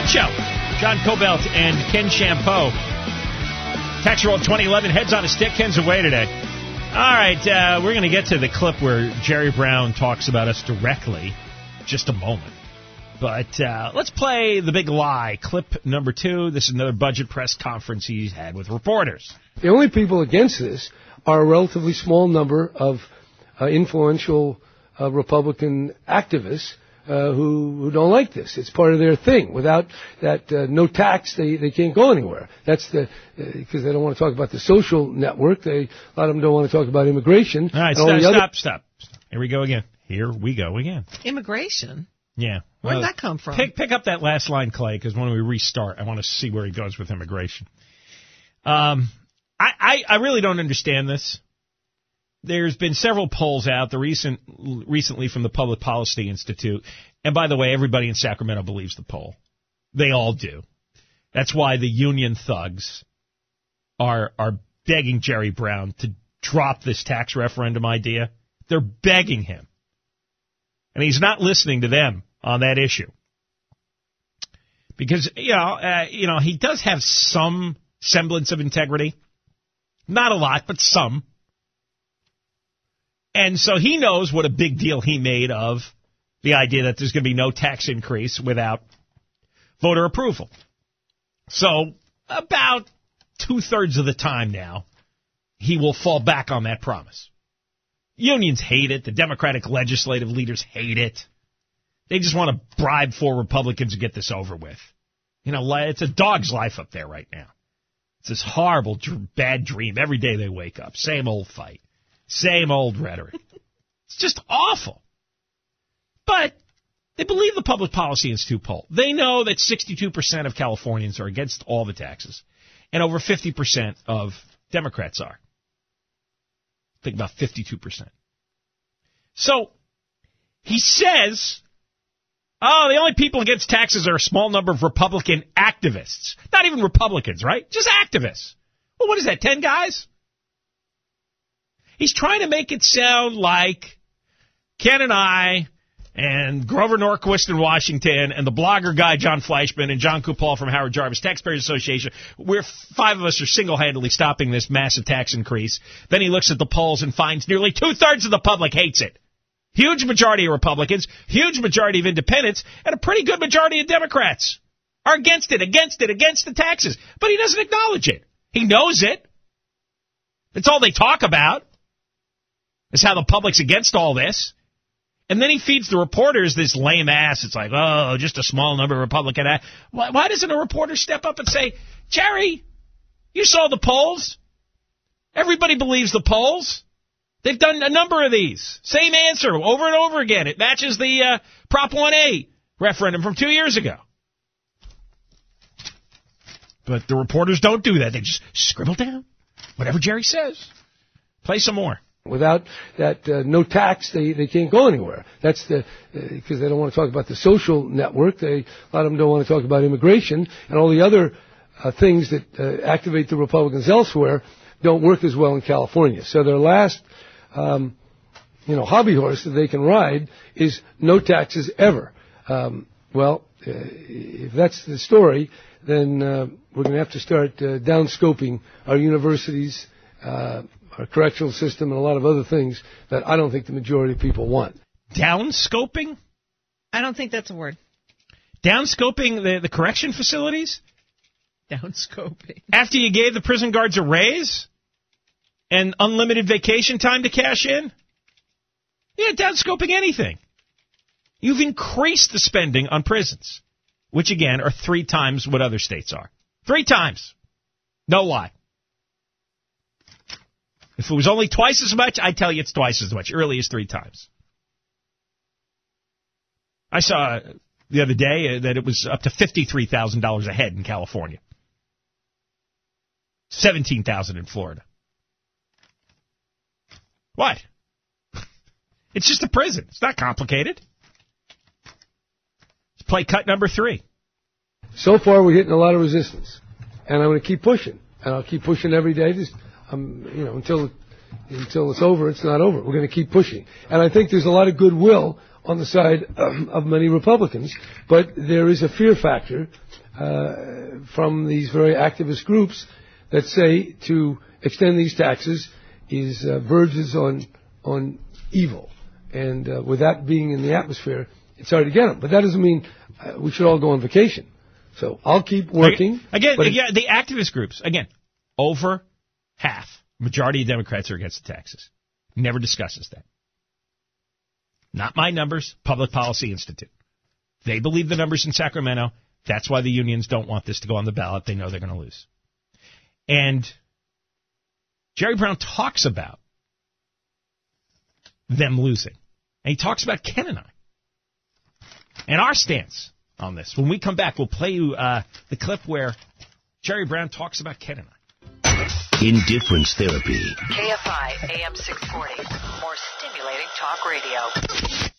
Fred Show. John Cobelt and Ken Champeau. Tax Roll 2011 heads on a stick. Ken's away today. All right, we're going to get to the clip where Jerry Brown talks about us directly. Just a moment. But let's play The Big Lie, clip number 2. This is another budget press conference he's had with reporters. The only people against this are a relatively small number of influential Republican activists who don't like this. It's part of their thing. Without that no tax, they can't go anywhere. That's because they don't want to talk about the social network. A lot of them don't want to talk about immigration. All right, stop. Here we go again. Immigration? Yeah. Where did that come from? Pick up that last line, Clay, because when we restart, I want to see where he goes with immigration. I really don't understand this. There's been several polls out, recently from the Public Policy Institute. And by the way, everybody in Sacramento believes the poll. They all do. That's why the union thugs are begging Jerry Brown to drop this tax referendum idea. They're begging him. And he's not listening to them on that issue. Because, he does have some semblance of integrity. Not a lot, but some. And so he knows what a big deal he made of the idea that there's going to be no tax increase without voter approval. So about 2/3 of the time now, he will fall back on that promise. Unions hate it. The Democratic legislative leaders hate it. They just want to bribe 4 Republicans to get this over with. It's a dog's life up there right now. It's this horrible, bad dream. Every day they wake up. Same old fight. Same old rhetoric. It's just awful. But they believe the Public Policy Institute poll. They know that 62% of Californians are against all the taxes, and over 50% of Democrats are. I think about 52%. So he says, the only people against taxes are a small number of Republican activists. Not even Republicans, right? Just activists. Well, what is that, 10 guys? He's trying to make it sound like Ken and I and Grover Norquist in Washington and the blogger guy John Fleischman and John Kupal from Howard Jarvis Taxpayers Association, we're 5 of us are single-handedly stopping this massive tax increase. Then he looks at the polls and finds nearly 2/3 of the public hates it. Huge majority of Republicans, huge majority of independents, and a pretty good majority of Democrats are against the taxes. But he doesn't acknowledge it. He knows it. It's all they talk about. Is how the public's against all this. And then he feeds the reporters this lame ass. It's like, just a small number of Republican. Why doesn't a reporter step up and say, Jerry, you saw the polls? Everybody believes the polls. They've done a number of these. Same answer over and over again. It matches the Prop 1A referendum from 2 years ago. But the reporters don't do that. They just scribble down whatever Jerry says. Play some more. Without that no tax, they can't go anywhere. That's because they don't want to talk about the social network. A lot of them don't want to talk about immigration and all the other things that activate the Republicans elsewhere don't work as well in California. So their last, hobby horse that they can ride is no taxes ever. If that's the story, then we're going to have to start downscoping our universities, our correctional system, and a lot of other things that I don't think the majority of people want. Downscoping? I don't think that's a word. Downscoping the correction facilities? Downscoping. After you gave the prison guards a raise and unlimited vacation time to cash in? Yeah, downscoping anything. You've increased the spending on prisons, which, again, are 3 times what other states are. 3 times. No lie. If it was only twice as much, I'd tell you it's twice as much. It really is 3 times. I saw the other day that it was up to $53,000 a head in California. $17,000 in Florida. What? It's just a prison. It's not complicated. Let's play cut number 3. So far, we're getting a lot of resistance, and I'm going to keep pushing, and I'll keep pushing every day. Until until it's over, it's not over. We're going to keep pushing. And I think there's a lot of goodwill on the side of many Republicans, but there is a fear factor from these very activist groups that say to extend these taxes is verges on evil. And with that being in the atmosphere, it's hard to get them. But that doesn't mean we should all go on vacation. So I'll keep working. Again, the activist groups, again, over half, majority of Democrats are against the taxes. Never discusses that. Not my numbers, Public Policy Institute. They believe the numbers in Sacramento. That's why the unions don't want this to go on the ballot. They know they're going to lose. And Jerry Brown talks about them losing. And he talks about Ken and I. And our stance on this. When we come back, we'll play you the clip where Jerry Brown talks about Ken and I. Indifference therapy. KFI AM 640. More stimulating talk radio.